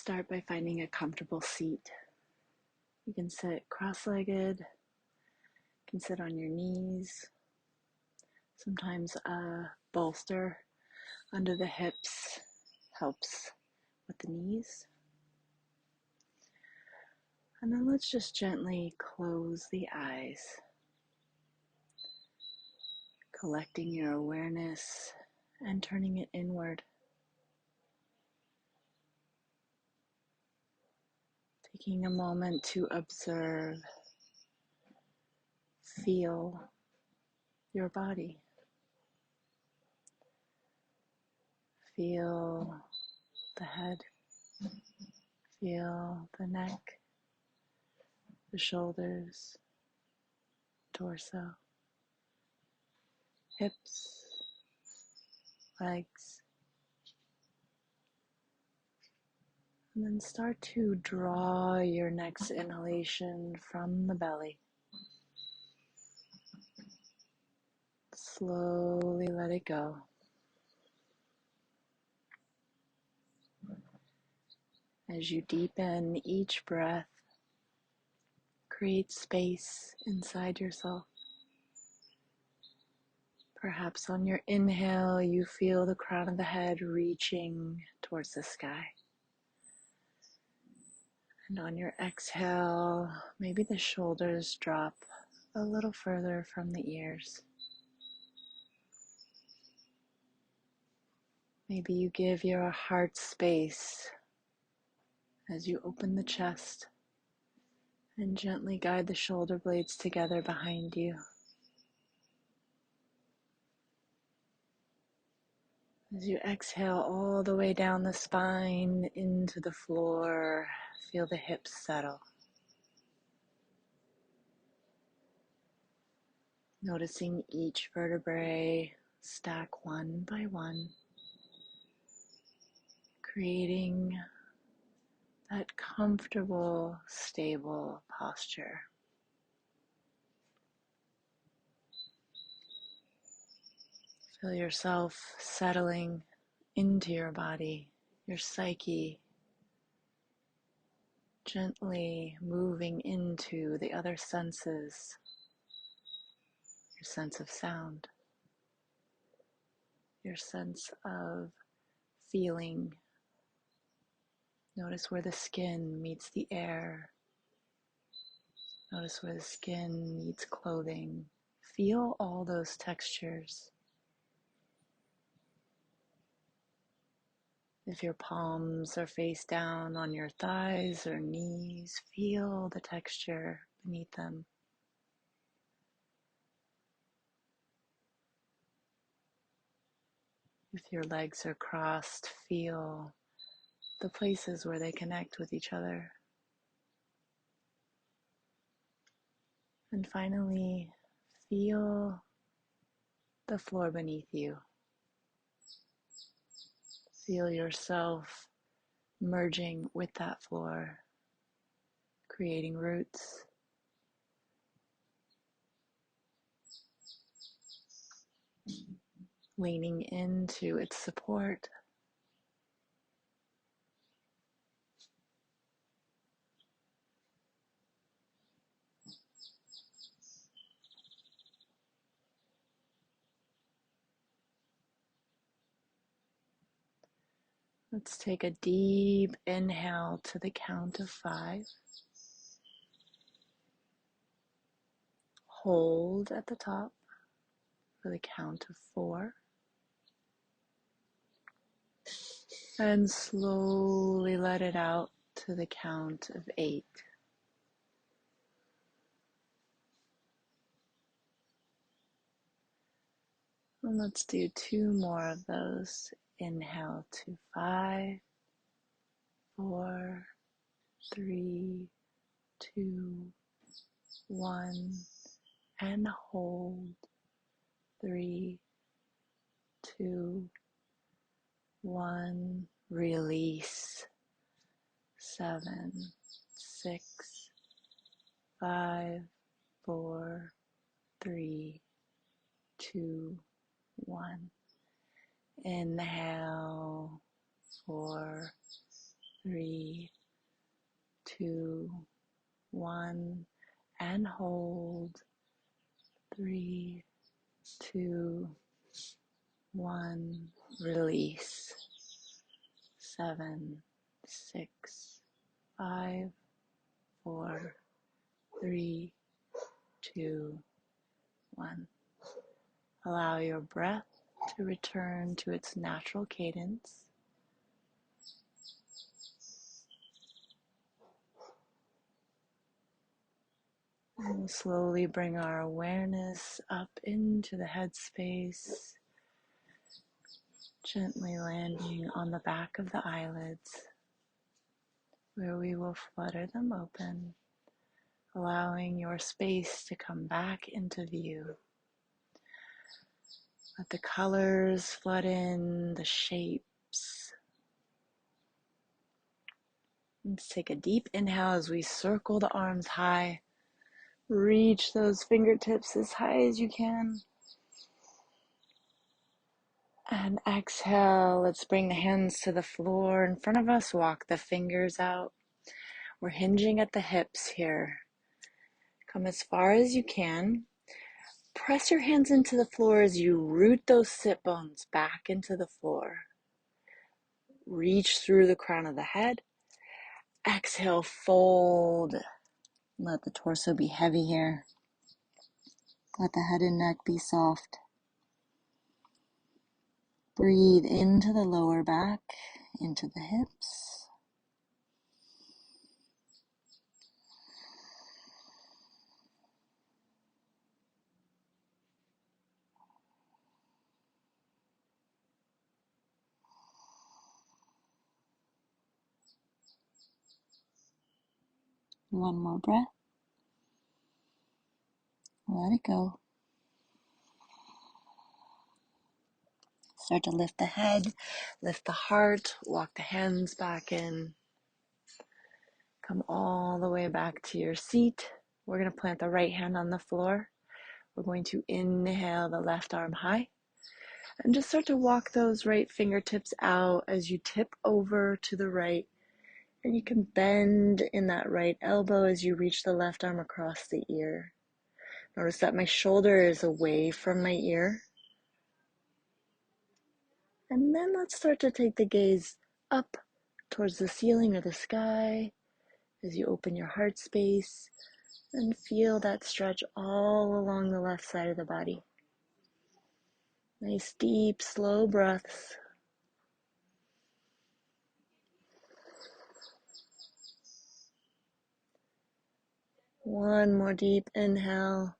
Start by finding a comfortable seat. You can sit cross-legged, you can sit on your knees. Sometimes a bolster under the hips helps with the knees. And then let's just gently close the eyes, collecting your awareness and turning it inward. Taking a moment to observe, feel your body. Feel the head, feel the neck, the shoulders, torso, hips, legs. And then start to draw your next inhalation from the belly. Slowly let it go. As you deepen each breath, create space inside yourself. Perhaps on your inhale, you feel the crown of the head reaching towards the sky. And on your exhale, maybe the shoulders drop a little further from the ears. Maybe you give your heart space as you open the chest and gently guide the shoulder blades together behind you. As you exhale all the way down the spine into the floor, feel the hips settle. Noticing each vertebrae stack one by one, creating that comfortable, stable posture. Feel yourself settling into your body, your psyche, gently moving into the other senses, your sense of sound, your sense of feeling. Notice where the skin meets the air. Notice where the skin meets clothing. Feel all those textures. If your palms are face down on your thighs or knees, feel the texture beneath them. If your legs are crossed, feel the places where they connect with each other. And finally, feel the floor beneath you. Feel yourself merging with that floor, creating roots. Leaning into its support. Let's take a deep inhale to the count of 5. Hold at the top for the count of 4. And slowly let it out to the count of 8. And let's do 2 more of those. Inhale to 5, 4, 3, 2, 1, and hold. 3, 2, 1. Release. 7, 6, 5, 4, 3, 2, 1. Inhale. 4, 3, 2, 1, and hold. 3, 2, 1, release. 7, 6, 5, 4, 3, 2, 1. Allow your breath to return to its natural cadence. And we'll slowly bring our awareness up into the headspace, gently landing on the back of the eyelids, where we will flutter them open, allowing your space to come back into view. Let the colors flood in, the shapes. Let's take a deep inhale as we circle the arms high. Reach those fingertips as high as you can. And exhale, let's bring the hands to the floor in front of us. Walk the fingers out. We're hinging at the hips here. Come as far as you can. Press your hands into the floor as you root those sit bones back into the floor. Reach through the crown of the head. Exhale, fold. Let the torso be heavy here. Let the head and neck be soft. Breathe into the lower back, into the hips. One more breath. Let it go. Start to lift the head, lift the heart, walk the hands back in. Come all the way back to your seat. We're going to plant the right hand on the floor. We're going to inhale the left arm high and just start to walk those right fingertips out as you tip over to the right. And you can bend in that right elbow as you reach the left arm across the ear. Notice that my shoulder is away from my ear. And then let's start to take the gaze up towards the ceiling or the sky as you open your heart space and feel that stretch all along the left side of the body. Nice, deep, slow breaths. One more deep inhale.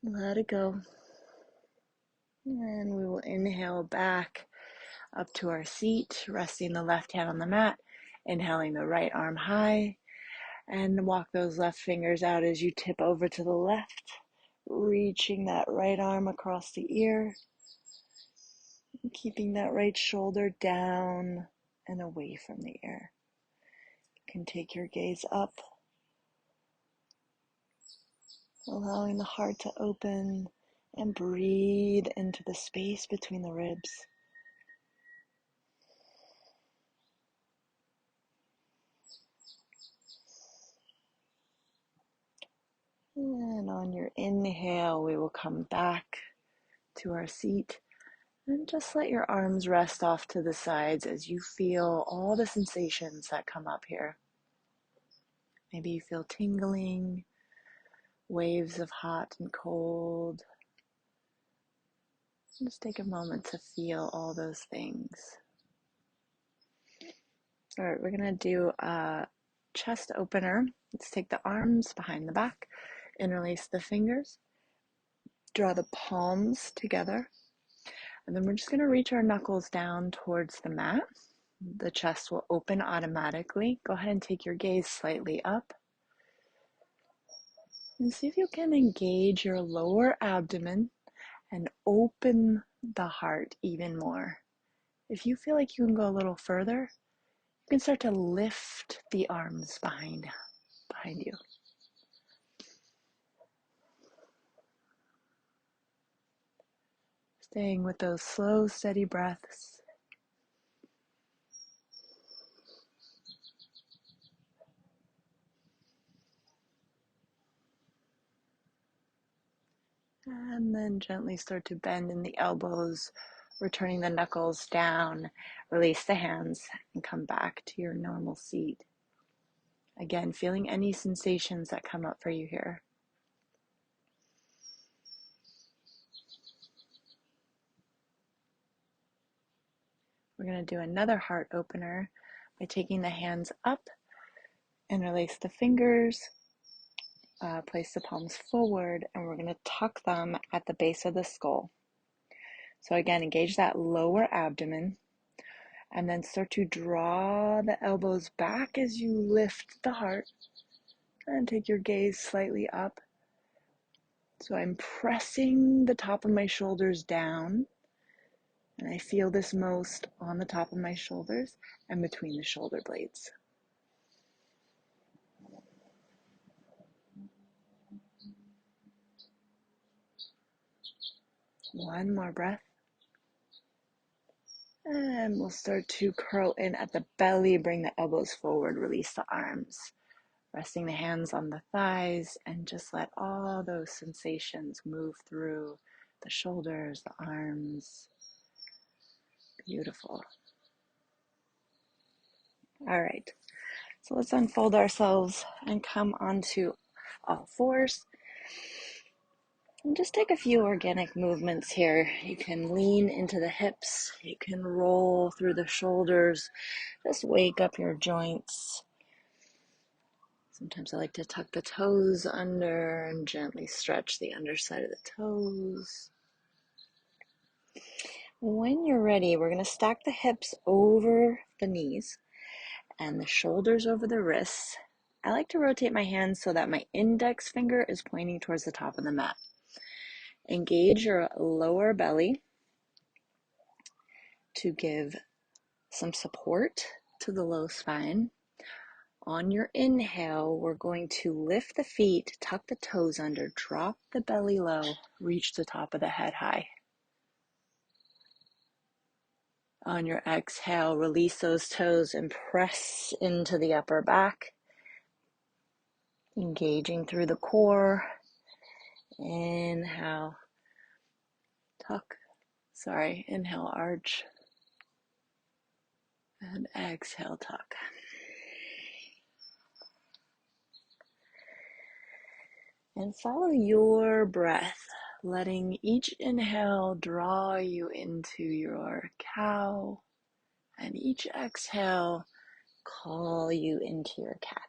Let it go. And we will inhale back up to our seat, resting the left hand on the mat, inhaling the right arm high, and walk those left fingers out as you tip over to the left, reaching that right arm across the ear, keeping that right shoulder down and away from the ear. You can take your gaze up, allowing the heart to open, and breathe into the space between the ribs. And on your inhale, we will come back to our seat and just let your arms rest off to the sides as you feel all the sensations that come up here. Maybe you feel tingling, waves of hot and cold. Just take a moment to feel all those things. All right, we're gonna do a chest opener. Let's take the arms behind the back, interlace the fingers, draw the palms together, and then we're just gonna reach our knuckles down towards the mat. The chest will open automatically. Go ahead and take your gaze slightly up. And see if you can engage your lower abdomen and open the heart even more. If you feel like you can go a little further, you can start to lift the arms behind you. Staying with those slow, steady breaths. And then gently start to bend in the elbows, returning the knuckles down, release the hands, and come back to your normal seat. Again, feeling any sensations that come up for you here. We're going to do another heart opener by taking the hands up and release the fingers. Place the palms forward, and we're going to tuck them at the base of the skull. So again, engage that lower abdomen, and then start to draw the elbows back as you lift the heart, and take your gaze slightly up. So I'm pressing the top of my shoulders down, and I feel this most on the top of my shoulders and between the shoulder blades. One more breath. And we'll start to curl in at the belly, bring the elbows forward, release the arms, resting the hands on the thighs, and just let all those sensations move through the shoulders, the arms. Beautiful. All right, so let's unfold ourselves and come onto all fours. And just take a few organic movements here. You can lean into the hips, you can roll through the shoulders, just wake up your joints. Sometimes I like to tuck the toes under and gently stretch the underside of the toes. When you're ready, we're going to stack the hips over the knees and the shoulders over the wrists. I like to rotate my hands so that my index finger is pointing towards the top of the mat. Engage your lower belly to give some support to the low spine. On your inhale, we're going to lift the feet, tuck the toes under, drop the belly low, reach the top of the head high. On your exhale, release those toes and press into the upper back, engaging through the core. Inhale, inhale, arch, and exhale, tuck. And follow your breath, letting each inhale draw you into your cow, and each exhale call you into your cat.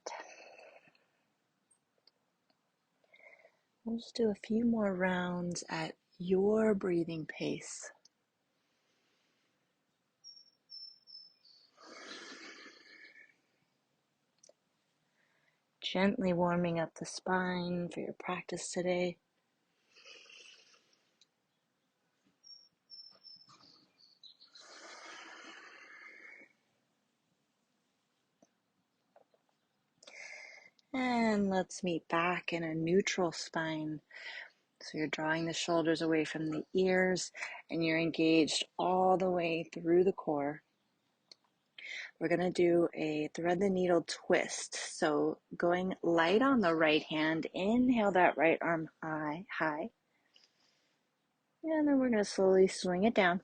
We'll just do a few more rounds at your breathing pace. Gently warming up the spine for your practice today. And let's meet back in a neutral spine. So you're drawing the shoulders away from the ears and you're engaged all the way through the core. We're going to do a thread the needle twist. So going light on the right hand, inhale that right arm high. And then we're going to slowly swing it down.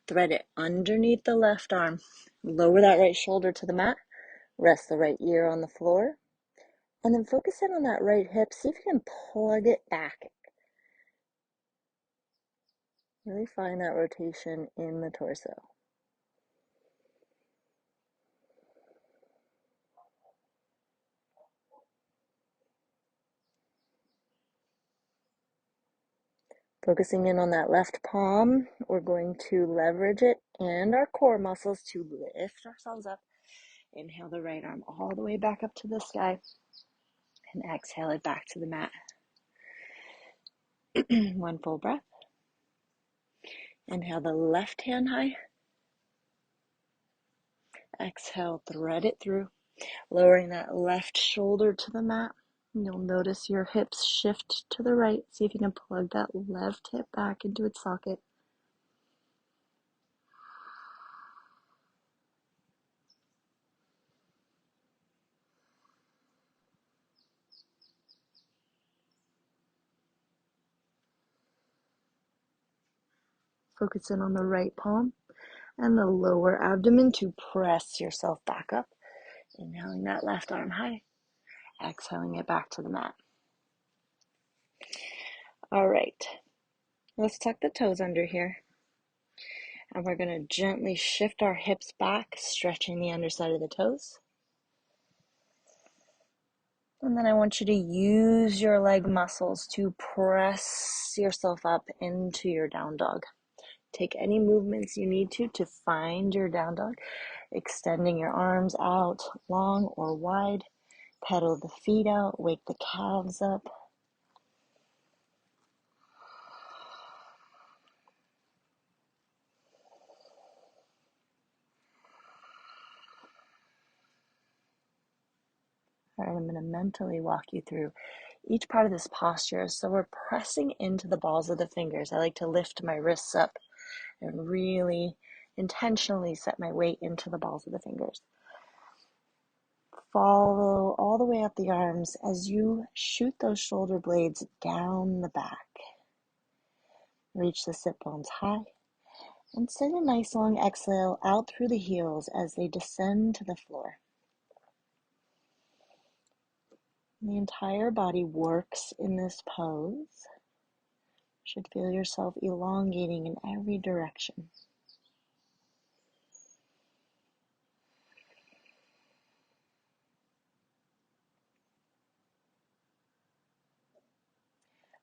Thread it underneath the left arm. Lower that right shoulder to the mat. Rest the right ear on the floor. And then focus in on that right hip. See if you can plug it back. Really find that rotation in the torso. Focusing in on that left palm, we're going to leverage it and our core muscles to lift ourselves up. Inhale the right arm all the way back up to the sky and exhale it back to the mat. One full breath. Inhale the left hand high. Exhale, thread it through, lowering that left shoulder to the mat. You'll notice your hips shift to the right. See if you can plug that left hip back into its socket. Focus in on the right palm and the lower abdomen to press yourself back up. Inhaling that left arm high, exhaling it back to the mat. All right, let's tuck the toes under here. And we're going to gently shift our hips back, stretching the underside of the toes. And then I want you to use your leg muscles to press yourself up into your down dog. Take any movements you need to find your down dog, extending your arms out long or wide, pedal the feet out, wake the calves up. All right, I'm going to mentally walk you through each part of this posture. So we're pressing into the balls of the fingers. I like to lift my wrists up and really intentionally set my weight into the balls of the fingers. Follow all the way up the arms as you shoot those shoulder blades down the back. Reach the sit bones high and send a nice long exhale out through the heels as they descend to the floor. The entire body works in this pose. You should feel yourself elongating in every direction.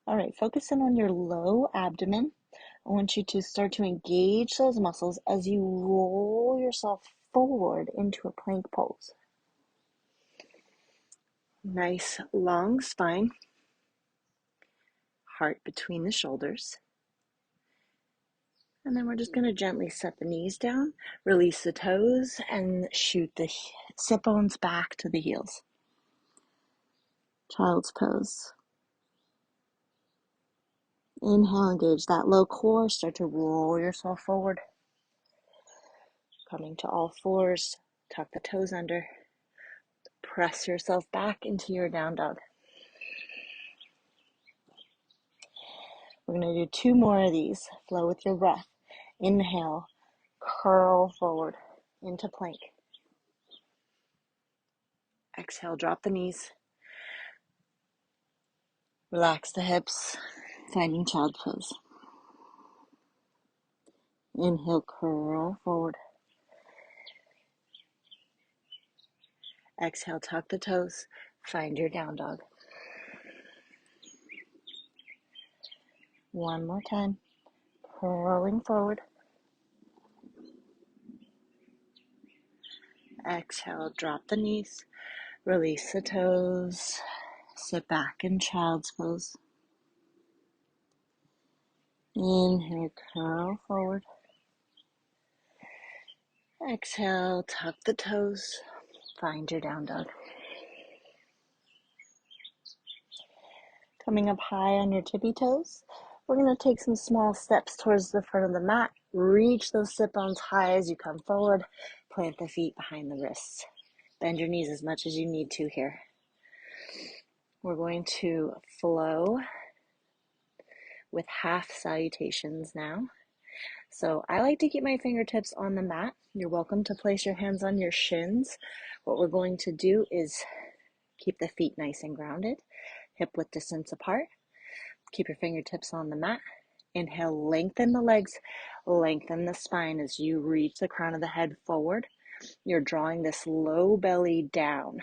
All right, focus in on your low abdomen. I want you to start to engage those muscles as you roll yourself forward into a plank pose. Nice long spine, heart between the shoulders. And then we're just going to gently set the knees down, release the toes, and shoot the sit bones back to the heels. Child's pose. Inhale, engage that low core, start to roll yourself forward. Coming to all fours, tuck the toes under. Press yourself back into your down dog. We're going to do 2 more of these. Flow with your breath. Inhale, curl forward into plank. Exhale, drop the knees. Relax the hips, finding child pose. Inhale, curl forward. Exhale, tuck the toes, find your down dog. One more time, curling forward. Exhale, drop the knees, release the toes, sit back in child's pose. Inhale, curl forward. Exhale, tuck the toes, find your down dog. Coming up high on your tippy toes, we're going to take some small steps towards the front of the mat. Reach those sit bones high as you come forward. Plant the feet behind the wrists. Bend your knees as much as you need to here. We're going to flow with half salutations now. So I like to keep my fingertips on the mat. You're welcome to place your hands on your shins. What we're going to do is keep the feet nice and grounded, hip width distance apart. Keep your fingertips on the mat. Inhale, lengthen the legs, lengthen the spine as you reach the crown of the head forward. You're drawing this low belly down. You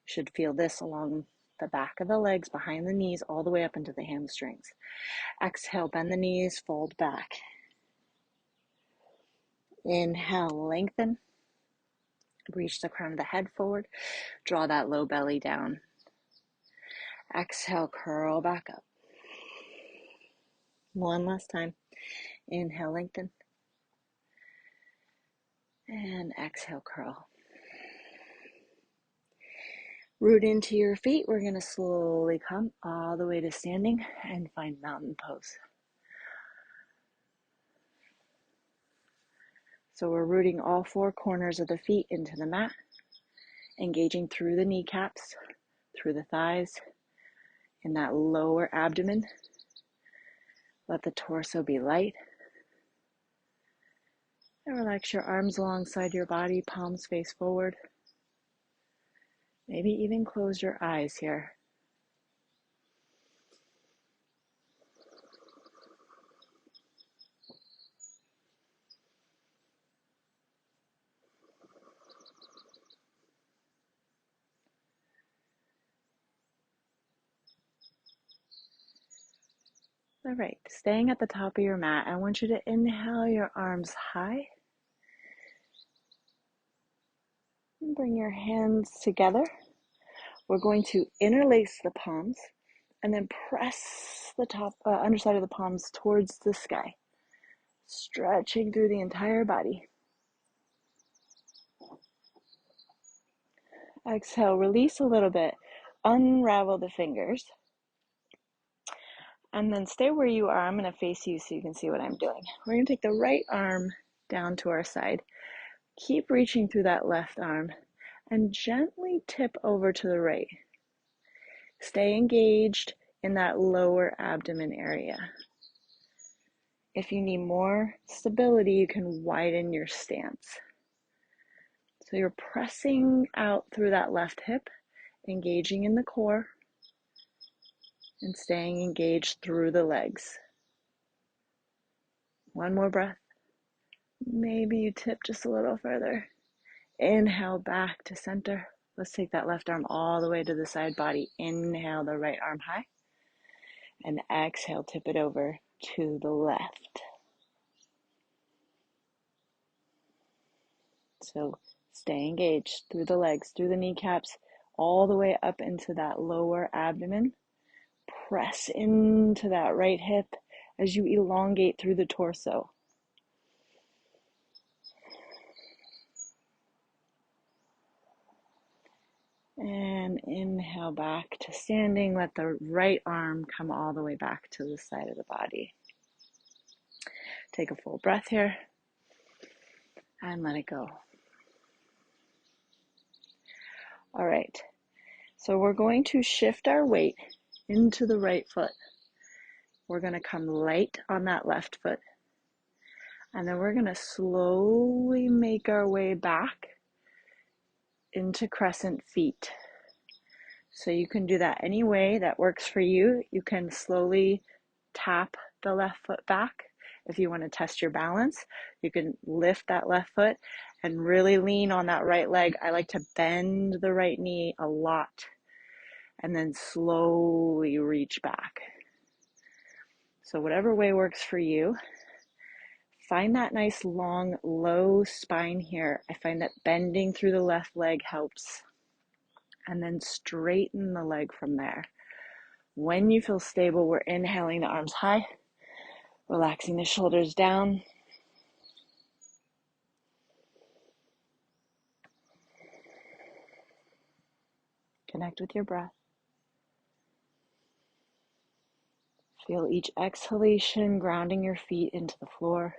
should feel this along the back of the legs, behind the knees, all the way up into the hamstrings. Exhale, bend the knees, fold back. Inhale, lengthen. Reach the crown of the head forward. Draw that low belly down. Exhale, curl back up. One last time. Inhale, lengthen. And exhale, curl. Root into your feet. We're going to slowly come all the way to standing and find mountain pose. So we're rooting all 4 corners of the feet into the mat, engaging through the kneecaps, through the thighs, in that lower abdomen. Let the torso be light. And relax your arms alongside your body, palms face forward. Maybe even close your eyes here. All right, staying at the top of your mat, I want you to inhale your arms high. And bring your hands together. We're going to interlace the palms and then press the underside of the palms towards the sky, stretching through the entire body. Exhale, release a little bit, unravel the fingers, and then stay where you are. I'm going to face you so you can see what I'm doing. We're going to take the right arm down to our side. Keep reaching through that left arm and gently tip over to the right. Stay engaged in that lower abdomen area. If you need more stability, you can widen your stance. So you're pressing out through that left hip, engaging in the core, and staying engaged through the legs. One more breath. Maybe you tip just a little further. Inhale back to center. Let's take that left arm all the way to the side body. Inhale the right arm high. And exhale, tip it over to the left. So stay engaged through the legs, through the kneecaps, all the way up into that lower abdomen. Press into that right hip as you elongate through the torso. And inhale back to standing. Let the right arm come all the way back to the side of the body. Take a full breath here and let it go. All right, so we're going to shift our weight into the right foot. We're going to come light on that left foot. And then we're going to slowly make our way back into crescent feet. So you can do that any way that works for you. You can slowly tap the left foot back. If you want to test your balance, you can lift that left foot and really lean on that right leg. I like to bend the right knee a lot and then slowly reach back. So whatever way works for you. Find that nice long low spine here. I find that bending through the left leg helps. And then straighten the leg from there. When you feel stable, we're inhaling the arms high, relaxing the shoulders down. Connect with your breath. Feel each exhalation grounding your feet into the floor.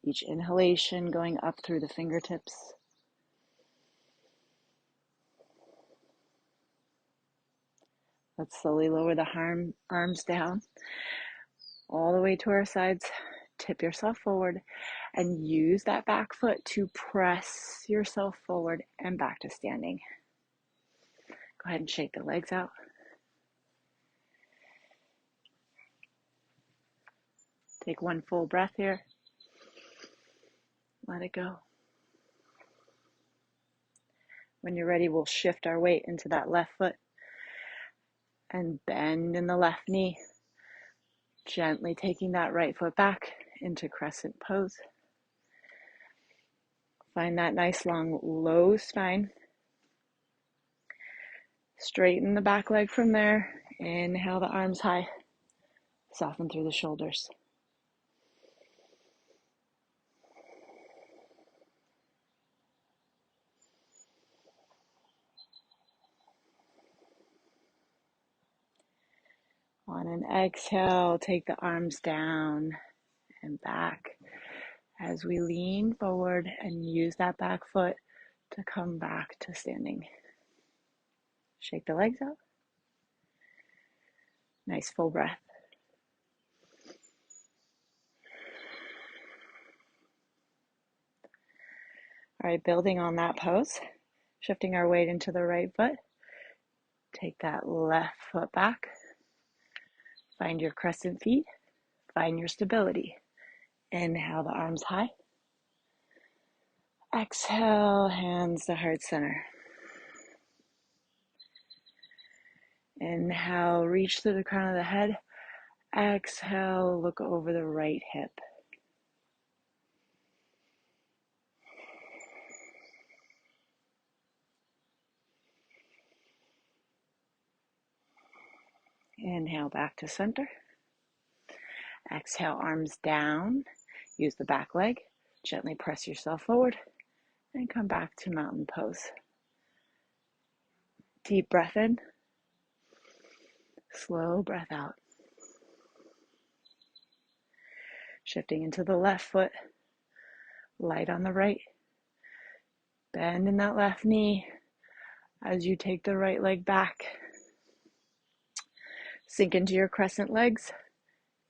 Each inhalation going up through the fingertips. Let's slowly lower the arms down all the way to our sides. Tip yourself forward and use that back foot to press yourself forward and back to standing. Go ahead and shake the legs out. Take one full breath here. Let it go. When you're ready, we'll shift our weight into that left foot and bend in the left knee. Gently taking that right foot back into crescent pose. Find that nice long low spine. Straighten the back leg from there. Inhale the arms high. Soften through the shoulders. On an exhale, take the arms down and back as we lean forward and use that back foot to come back to standing. Shake the legs out. Nice full breath. All right, building on that pose, shifting our weight into the right foot. Take that left foot back. Find your crescent feet. Find your stability. Inhale the arms high. Exhale, hands to heart center. Inhale, reach through the crown of the head. Exhale, look over the right hip. Inhale back to center. Exhale, arms down. Use the back leg. Gently press yourself forward and come back to mountain pose. Deep breath in. Slow breath out. Shifting into the left foot. Light on the right. Bend in that left knee as you take the right leg back. Sink into your crescent legs.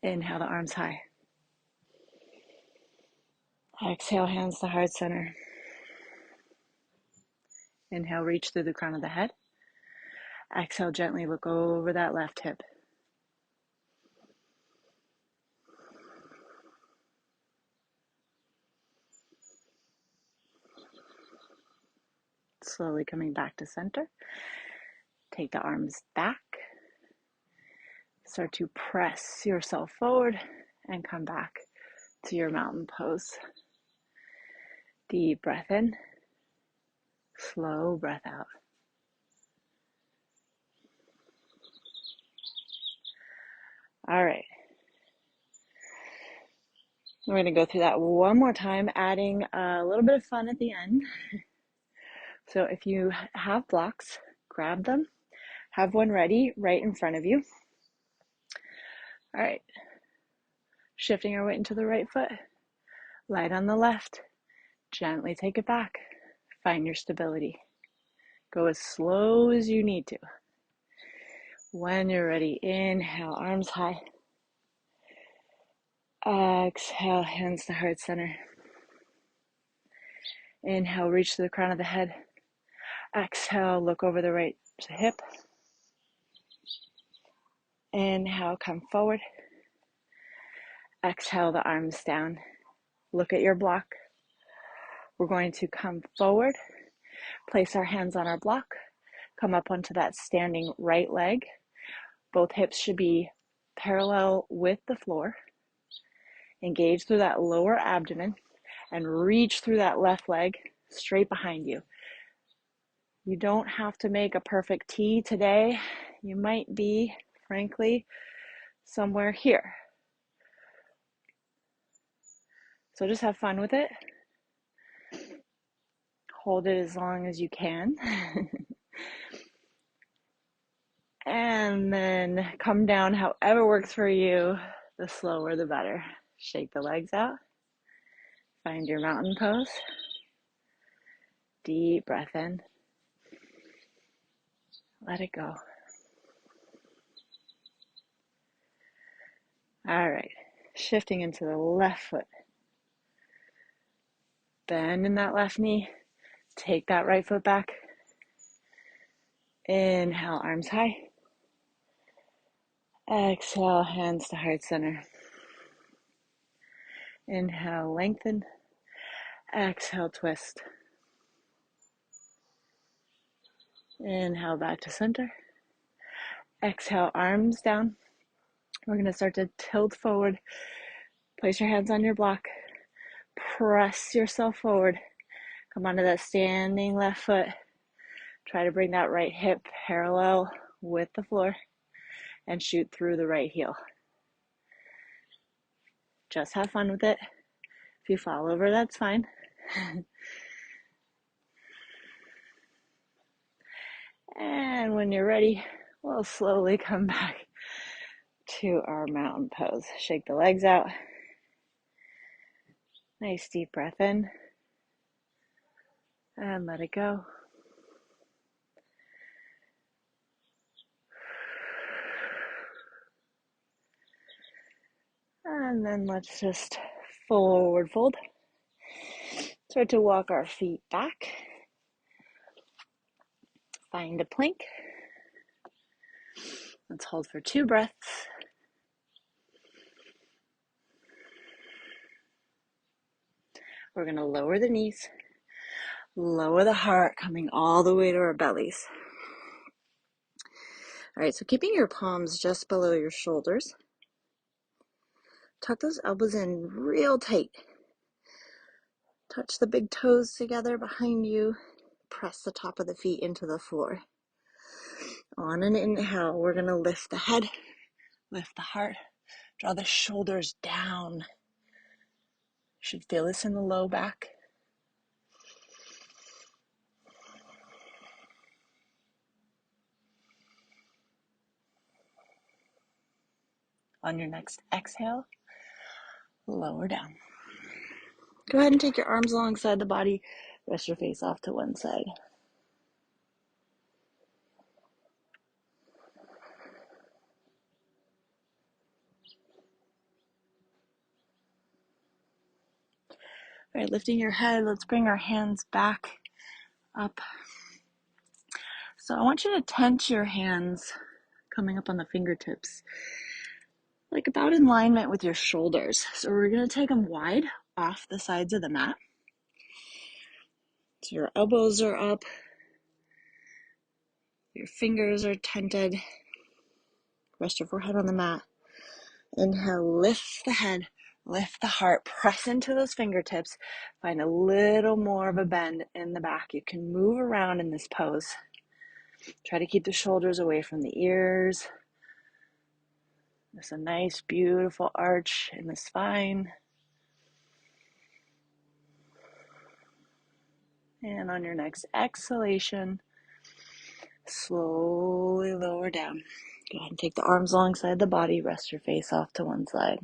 Inhale the arms high. Exhale, hands to heart center. Inhale, reach through the crown of the head. Exhale, gently look over that left hip. Slowly coming back to center. Take the arms back. Start to press yourself forward and come back to your mountain pose. Deep breath in. Slow breath out. All right. We're going to go through that one more time, adding a little bit of fun at the end. So if you have blocks, grab them. Have one ready right in front of you. All right. Shifting our weight into the right foot. Light on the left. Gently take it back. Find your stability. Go as slow as you need to. When you're ready, inhale, arms high. Exhale, hands to heart center. Inhale, reach to the crown of the head. Exhale, look over the right hip. Inhale, come forward. Exhale, the arms down. Look at your block. We're going to come forward, place our hands on our block, come up onto that standing right leg. Both hips should be parallel with the floor. Engage through that lower abdomen and reach through that left leg straight behind you. You don't have to make a perfect T today. You might be, frankly, somewhere here. So just have fun with it. Hold it as long as you can. And then come down however works for you. The slower the better. Shake the legs out. Find your mountain pose. Deep breath in. Let it go. All right. Shifting into the left foot. Bend in that left knee. Take that right foot back. Inhale, arms high. Exhale, hands to heart center. Inhale, lengthen. Exhale, twist. Inhale, back to center. Exhale, arms down. We're going to start to tilt forward. Place your hands on your block. Press yourself forward. Come onto that standing left foot. Try to bring that right hip parallel with the floor and shoot through the right heel. Just have fun with it. If you fall over, that's fine. And when you're ready, we'll slowly come back to our mountain pose. Shake the legs out. Nice deep breath in. And let it go. And then let's just forward fold. Start to walk our feet back. Find a plank. Let's hold for 2 breaths. We're going to lower the knees, lower the heart, coming all the way to our bellies. All right, so keeping your palms just below your shoulders. Tuck those elbows in real tight. Touch the big toes together behind you. Press the top of the feet into the floor. On an inhale, we're going to lift the head, lift the heart, draw the shoulders down. You should feel this in the low back. On your next exhale, lower down. Go ahead and take your arms alongside the body. Rest your face off to one side. All right, lifting your head, let's bring our hands back up. So I want you to tense your hands coming up on the fingertips, like about in alignment with your shoulders. So we're going to take them wide off the sides of the mat. So your elbows are up, your fingers are tented. Rest your forehead on the mat. Inhale, lift the head, lift the heart, press into those fingertips. Find a little more of a bend in the back. You can move around in this pose. Try to keep the shoulders away from the ears. There's a nice, beautiful arch in the spine. And on your next exhalation, slowly lower down. Go ahead and take the arms alongside the body. Rest your face off to one side.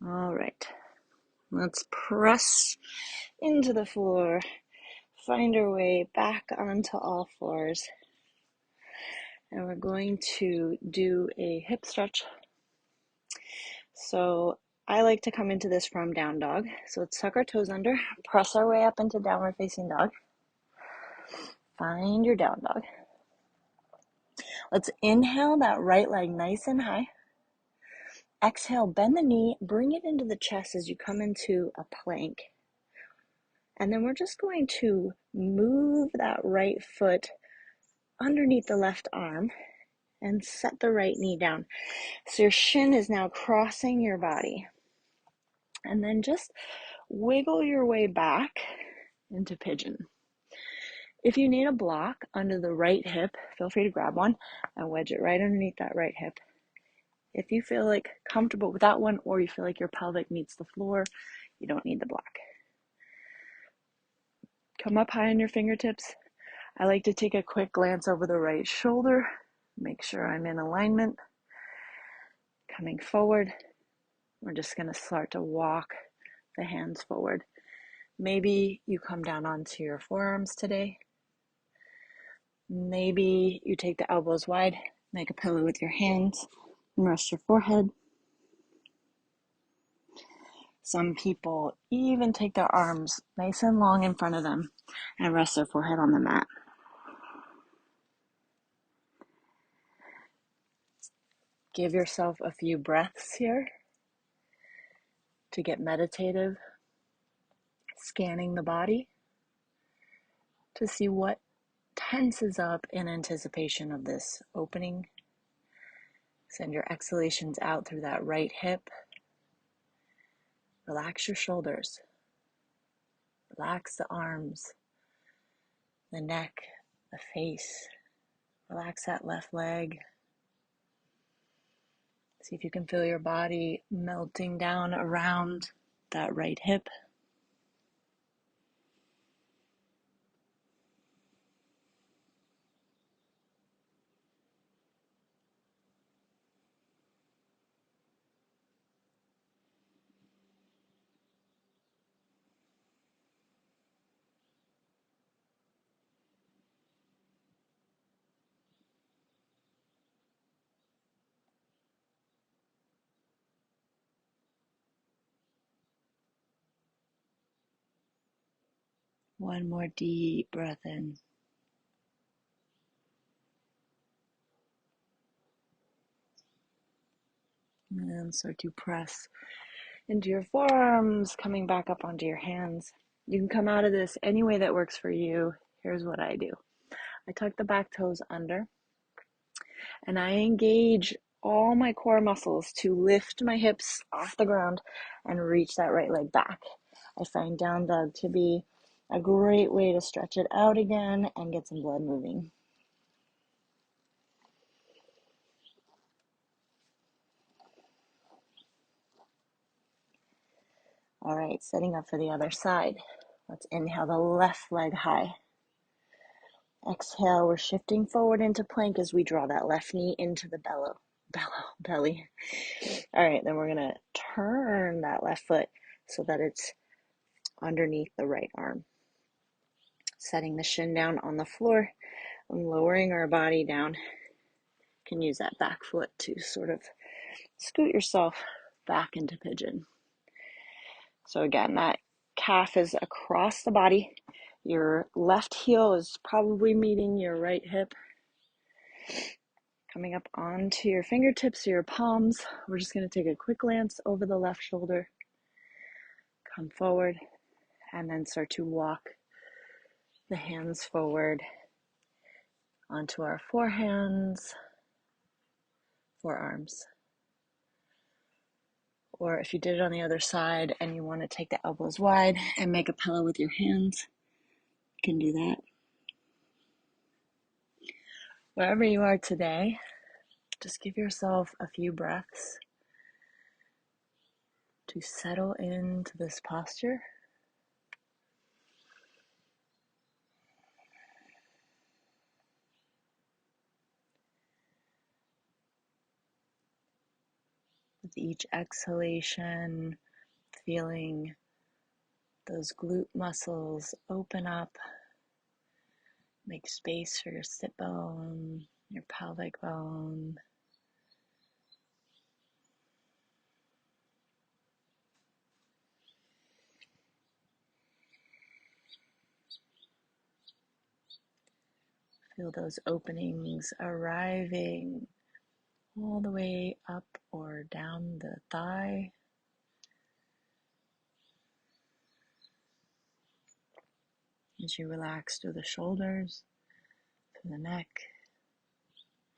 All right. Let's press into the floor. Find our way back onto all fours. And we're going to do a hip stretch. So I like to come into this from down dog. So let's tuck our toes under, press our way up into downward facing dog. Find your down dog. Let's inhale that right leg nice and high. Exhale, bend the knee, bring it into the chest as you come into a plank. And then we're just going to move that right foot underneath the left arm and set the right knee down. So your shin is now crossing your body. And then just wiggle your way back into pigeon. If you need a block under the right hip, feel free to grab one and wedge it right underneath that right hip. If you feel like comfortable with that one, or you feel like your pelvic meets the floor, you don't need the block. Come up high on your fingertips. I like to take a quick glance over the right shoulder, make sure I'm in alignment. Coming forward, we're just going to start to walk the hands forward. Maybe you come down onto your forearms today. Maybe you take the elbows wide, make a pillow with your hands, and rest your forehead. Some people even take their arms nice and long in front of them and rest their forehead on the mat. Give yourself a few breaths here to get meditative, scanning the body to see what tenses up in anticipation of this opening. Send your exhalations out through that right hip. Relax your shoulders. Relax the arms, the neck, the face. Relax that left leg. See if you can feel your body melting down around that right hip. One more deep breath in. And then start to press into your forearms, coming back up onto your hands. You can come out of this any way that works for you. Here's what I do. I tuck the back toes under and I engage all my core muscles to lift my hips off the ground and reach that right leg back. I find down dog to be a great way to stretch it out again and get some blood moving. All right, setting up for the other side. Let's inhale the left leg high. Exhale, we're shifting forward into plank as we draw that left knee into the belly. All right, then we're gonna turn that left foot so that it's underneath the right arm. Setting the shin down on the floor and lowering our body down. You can use that back foot to sort of scoot yourself back into pigeon. So again, that calf is across the body. Your left heel is probably meeting your right hip. Coming up onto your fingertips or your palms. We're just going to take a quick glance over the left shoulder. Come forward and then start to walk the hands forward onto our forehands, forearms. Or if you did it on the other side and you want to take the elbows wide and make a pillow with your hands, you can do that. Wherever you are today, just give yourself a few breaths to settle into this posture. With each exhalation, feeling those glute muscles open up, make space for your sit bone, your pelvic bone. Feel those openings arriving all the way up or down the thigh. As you relax through the shoulders, through the neck,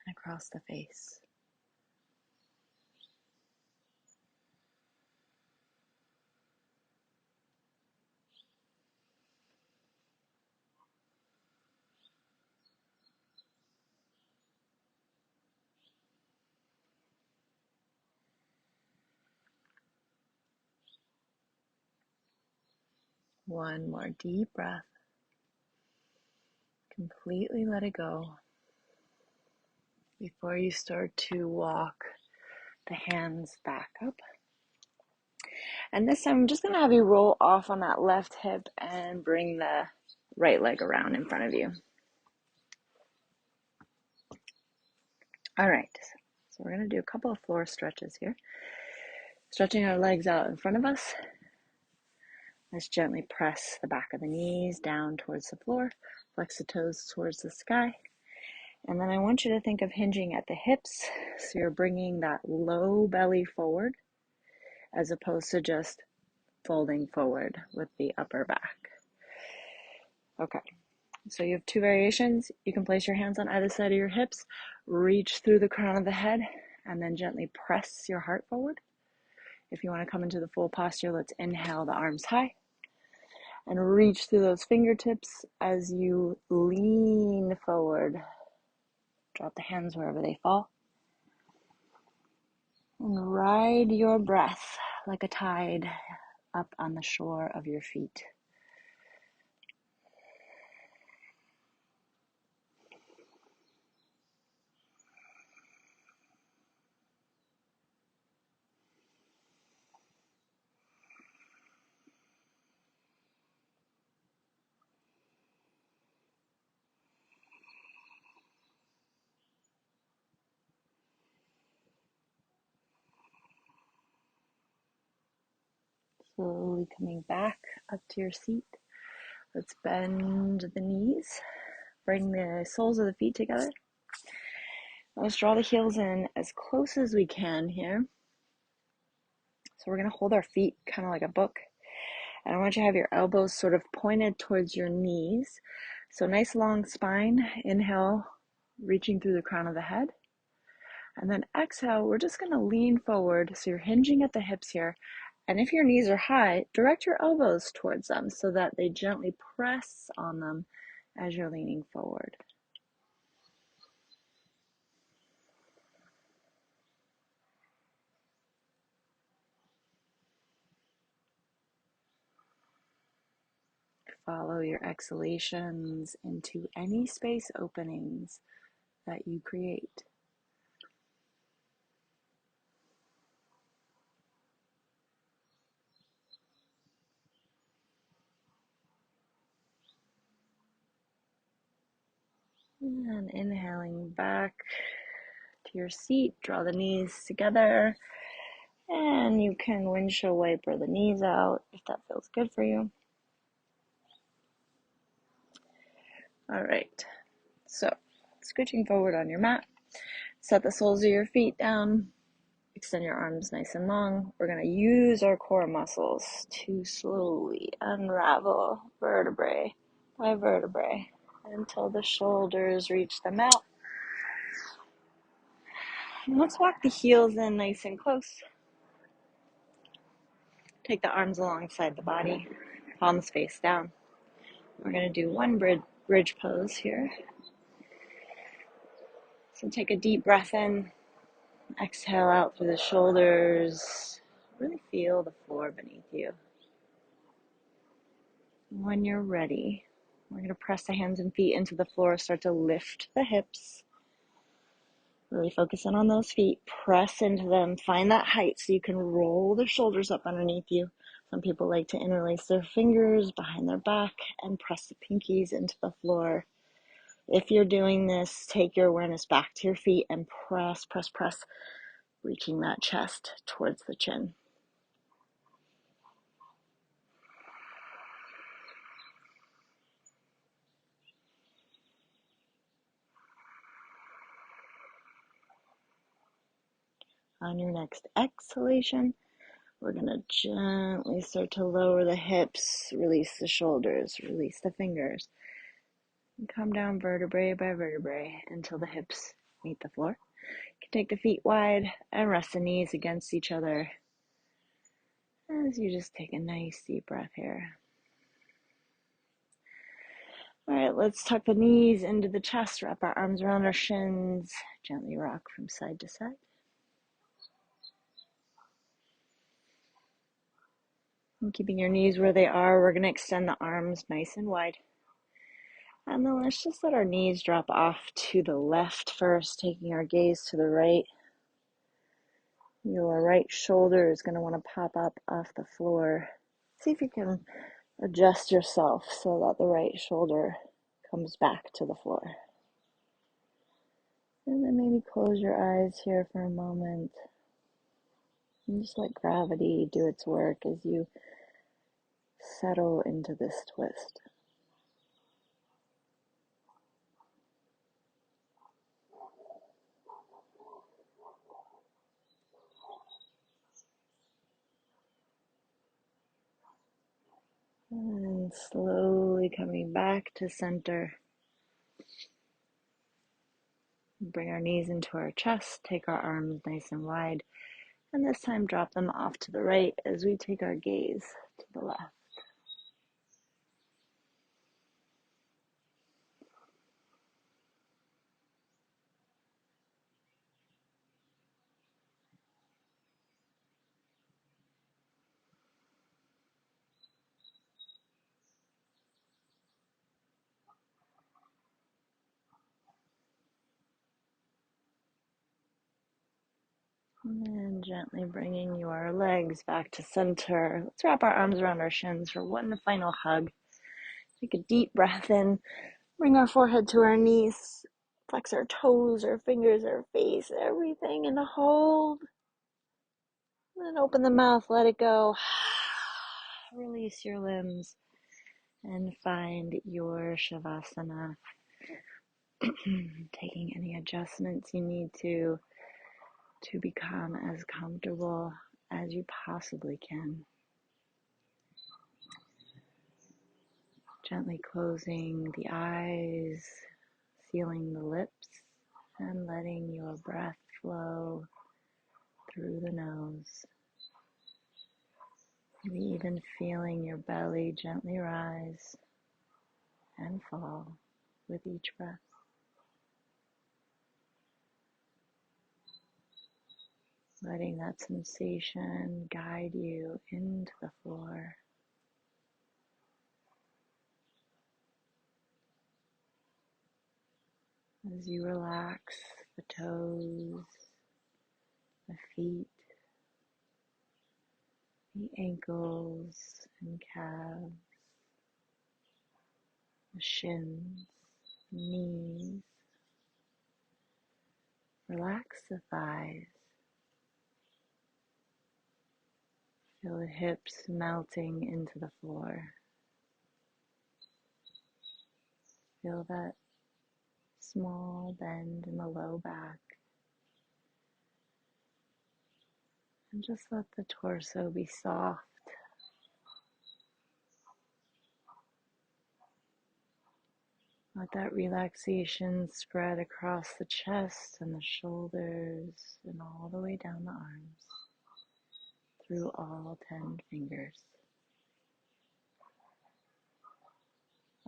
and across the face. One more deep breath. Completely let it go before you start to walk the hands back up. And this time I'm just going to have you roll off on that left hip and bring the right leg around in front of you. All right, so we're going to do a couple of floor stretches here. Stretching our legs out in front of us. Let's gently press the back of the knees down towards the floor, flex the toes towards the sky. And then I want you to think of hinging at the hips. So you're bringing that low belly forward as opposed to just folding forward with the upper back. Okay, so you have two variations. You can place your hands on either side of your hips, reach through the crown of the head, and then gently press your heart forward. If you want to come into the full posture, let's inhale the arms high and reach through those fingertips as you lean forward. Drop the hands wherever they fall. And ride your breath like a tide up on the shore of your feet. Slowly coming back up to your seat. Let's bend the knees. Bring the soles of the feet together. Let's draw the heels in as close as we can here. So we're going to hold our feet kind of like a book. And I want you to have your elbows sort of pointed towards your knees. So nice long spine. Inhale, reaching through the crown of the head. And then exhale, we're just going to lean forward. So you're hinging at the hips here. And if your knees are high, direct your elbows towards them so that they gently press on them as you're leaning forward. Follow your exhalations into any space openings that you create. And inhaling back to your seat, draw the knees together, and you can windshield wiper the knees out if that feels good for you. All right, so scooching forward on your mat, set the soles of your feet down, extend your arms nice and long. We're going to use our core muscles to slowly unravel vertebrae by vertebrae until the shoulders reach the mat. And let's walk the heels in nice and close. Take the arms alongside the body, palms face down. We're going to do one bridge pose here. So take a deep breath in, exhale out through the shoulders. Really feel the floor beneath you. When you're ready, we're going to press the hands and feet into the floor, start to lift the hips. Really focus in on those feet, press into them, find that height so you can roll the shoulders up underneath you. Some people like to interlace their fingers behind their back and press the pinkies into the floor. If you're doing this, take your awareness back to your feet and press, press, press, reaching that chest towards the chin. On your next exhalation, we're going to gently start to lower the hips, release the shoulders, release the fingers, and come down vertebrae by vertebrae until the hips meet the floor. You can take the feet wide and rest the knees against each other as you just take a nice deep breath here. All right, let's tuck the knees into the chest, wrap our arms around our shins, gently rock from side to side. And keeping your knees where they are, we're going to extend the arms nice and wide. And then let's just let our knees drop off to the left first, taking our gaze to the right. Your right shoulder is going to want to pop up off the floor. See if you can adjust yourself so that the right shoulder comes back to the floor. And then maybe close your eyes here for a moment. And just let gravity do its work as you settle into this twist. And slowly coming back to center. Bring our knees into our chest, take our arms nice and wide, and this time drop them off to the right as we take our gaze to the left. And gently bringing your legs back to center. Let's wrap our arms around our shins for one final hug. Take a deep breath in, bring our forehead to our knees, flex our toes, our fingers, our face, everything, and hold. And then open the mouth, let it go. Release your limbs. and find your Shavasana, taking any adjustments you need to become as comfortable as you possibly can. Gently closing the eyes, sealing the lips, and letting your breath flow through the nose. Maybe even feeling your belly gently rise and fall with each breath. Letting that sensation guide you into the floor. As you relax the toes, the feet, the ankles and calves, the shins, knees. Relax the thighs. Feel the hips melting into the floor. Feel that small bend in the low back. And just let the torso be soft. Let that relaxation spread across the chest and the shoulders and all the way down the arms through all 10 fingers.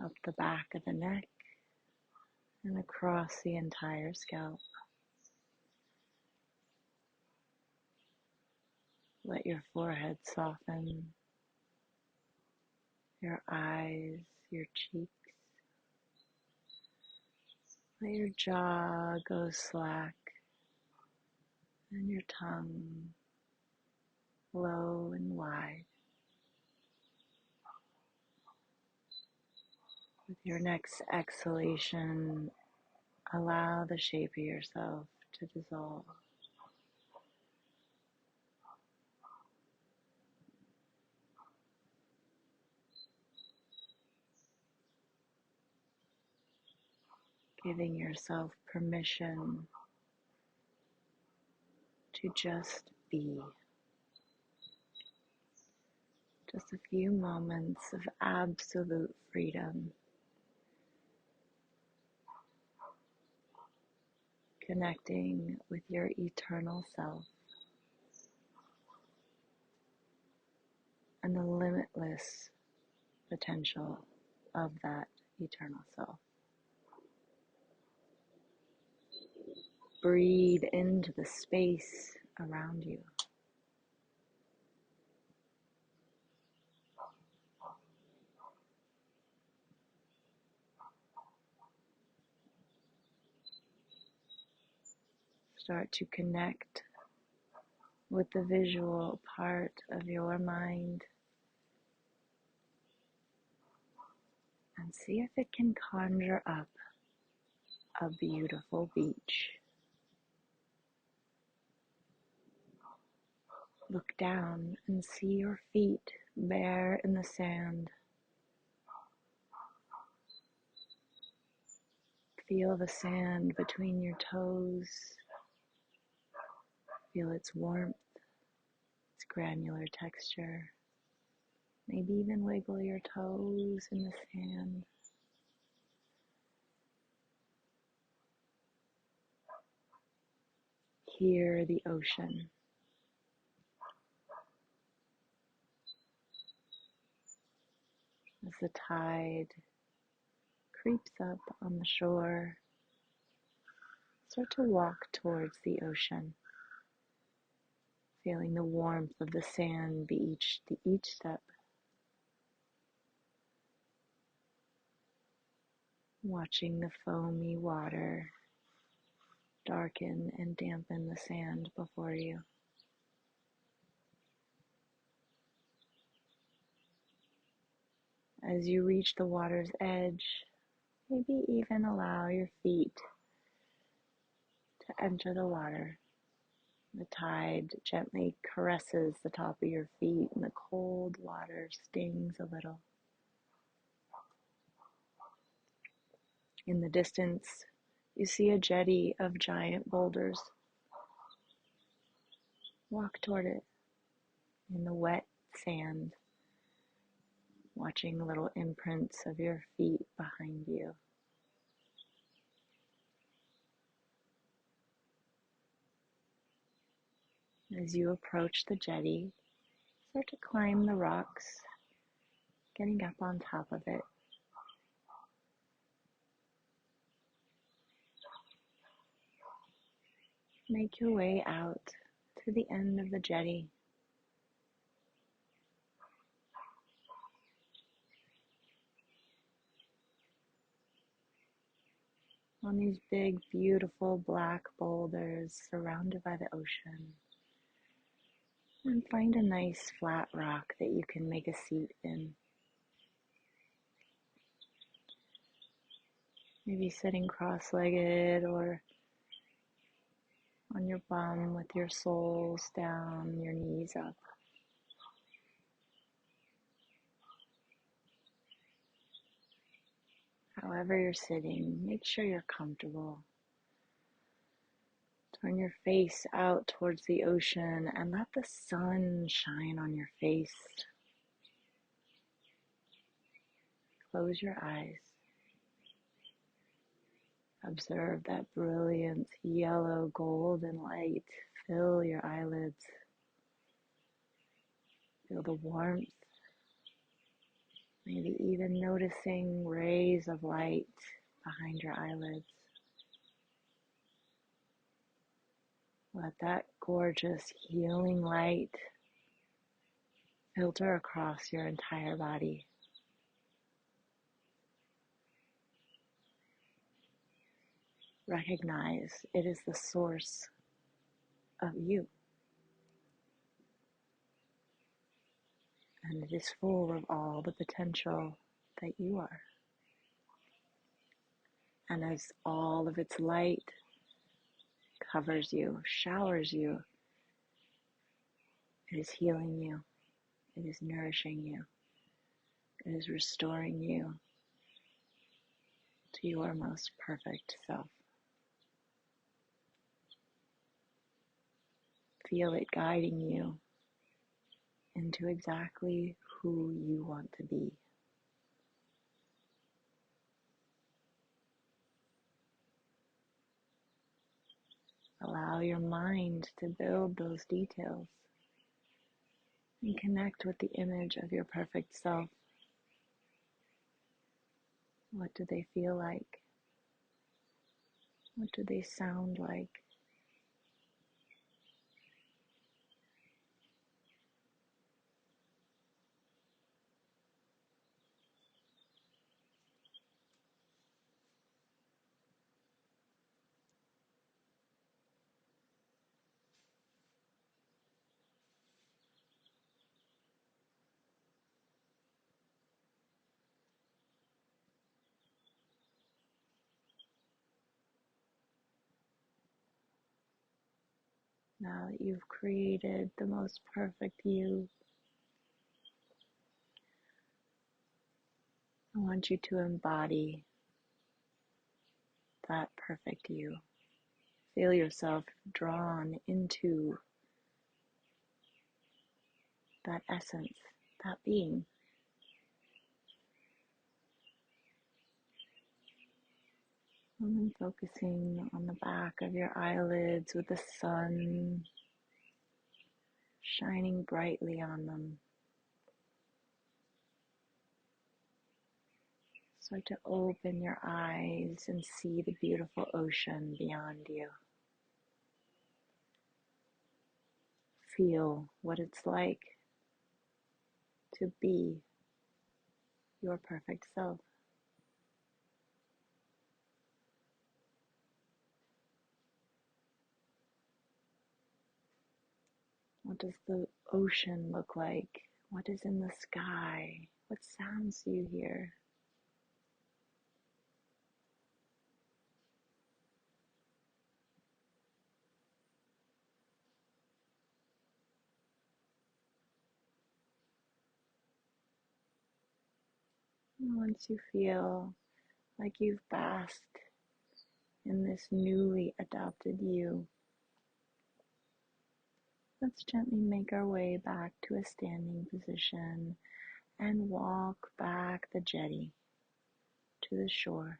Up the back of the neck and across the entire scalp. Let your forehead soften, your eyes, your cheeks. Let your jaw go slack and your tongue low and wide. With your next exhalation, allow the shape of yourself to dissolve. Giving yourself permission to just be. Just a few moments of absolute freedom. Connecting with your eternal self and the limitless potential of that eternal self. Breathe into the space around you. Start to connect with the visual part of your mind and see if it can conjure up a beautiful beach. Look down and see your feet bare in the sand. Feel the sand between your toes. Feel its warmth, its granular texture. Maybe even wiggle your toes in the sand. Hear the ocean. As the tide creeps up on the shore, start to walk towards the ocean, feeling the warmth of the sand be each step. Watching the foamy water darken and dampen the sand before you. As you reach the water's edge, maybe even allow your feet to enter the water. The tide gently caresses the top of your feet and the cold water stings a little. In the distance, you see a jetty of giant boulders. Walk toward it in the wet sand, watching little imprints of your feet behind you. As you approach the jetty, start to climb the rocks, getting up on top of it. Make your way out to the end of the jetty. On these big, beautiful black boulders surrounded by the ocean. And find a nice flat rock that you can make a seat in. Maybe sitting cross-legged or on your bum with your soles down, your knees up. However you're sitting, make sure you're comfortable. Turn your face out towards the ocean and let the sun shine on your face. Close your eyes. Observe that brilliant yellow golden light fill your eyelids. Feel the warmth. Maybe even noticing rays of light behind your eyelids. Let that gorgeous healing light filter across your entire body. Recognize it is the source of you. And it is full of all the potential that you are. And as all of its light covers you, showers you, it is healing you, it is nourishing you, it is restoring you to your most perfect self. Feel it guiding you into exactly who you want to be. Allow your mind to build those details and connect with the image of your perfect self. What do they feel like? What do they sound like? Now that you've created the most perfect you, I want you to embody that perfect you. Feel yourself drawn into that essence, that being. And then focusing on the back of your eyelids with the sun shining brightly on them. Start to open your eyes and see the beautiful ocean beyond you. Feel what it's like to be your perfect self. What does the ocean look like? What is in the sky? What sounds do you hear? And once you feel like you've basked in this newly adopted you. Let's gently make our way back to a standing position and walk back the jetty to the shore.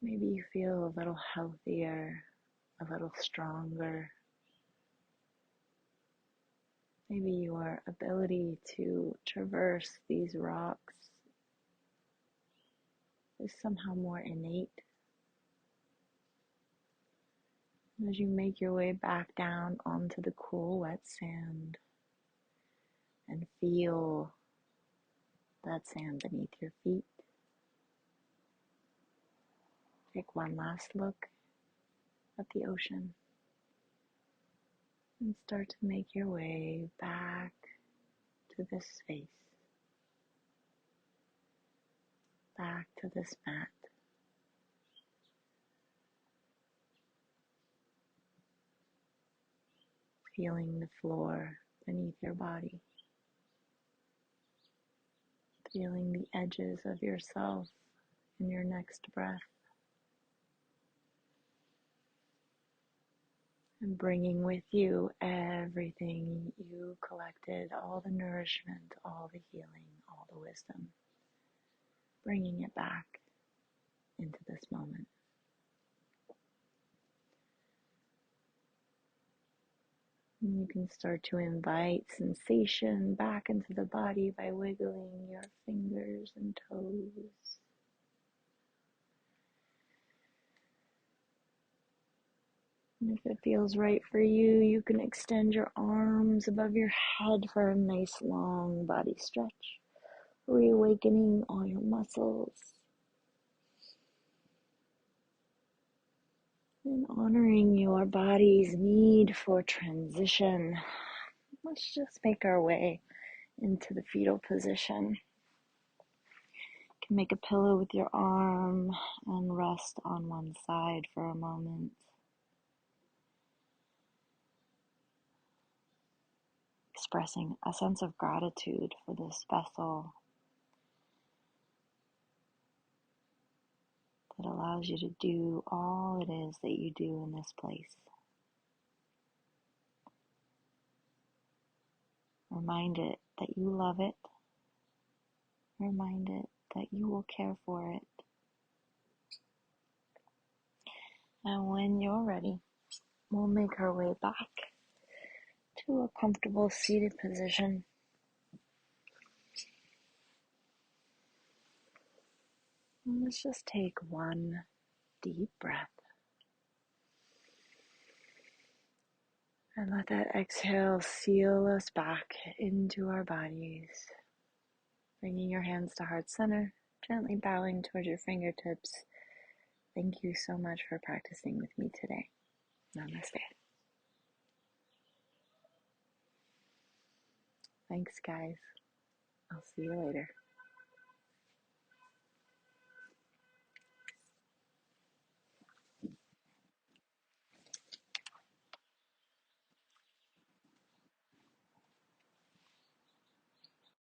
Maybe you feel a little healthier, a little stronger. Maybe your ability to traverse these rocks is somehow more innate. And as you make your way back down onto the cool, wet sand and feel that sand beneath your feet, take one last look at the ocean and start to make your way back to this space, back to this mat. Feeling the floor beneath your body, feeling the edges of yourself in your next breath, and bringing with you everything you collected, all the nourishment, all the healing, all the wisdom, bringing it back into this moment. And you can start to invite sensation back into the body by wiggling your fingers and toes. And if it feels right for you, you can extend your arms above your head for a nice long body stretch, reawakening all your muscles and honoring your body's need for transition. Let's just make our way into the fetal position. You can make a pillow with your arm and rest on one side for a moment. Expressing a sense of gratitude for this vessel that allows you to do all it is that you do in this place. Remind it that you love it. Remind it that you will care for it. And when you're ready, we'll make our way back to a comfortable seated position. And let's just take one deep breath. And let that exhale seal us back into our bodies. Bringing your hands to heart center, gently bowing towards your fingertips. Thank you so much for practicing with me today. Namaste. Thanks, guys. I'll see you later.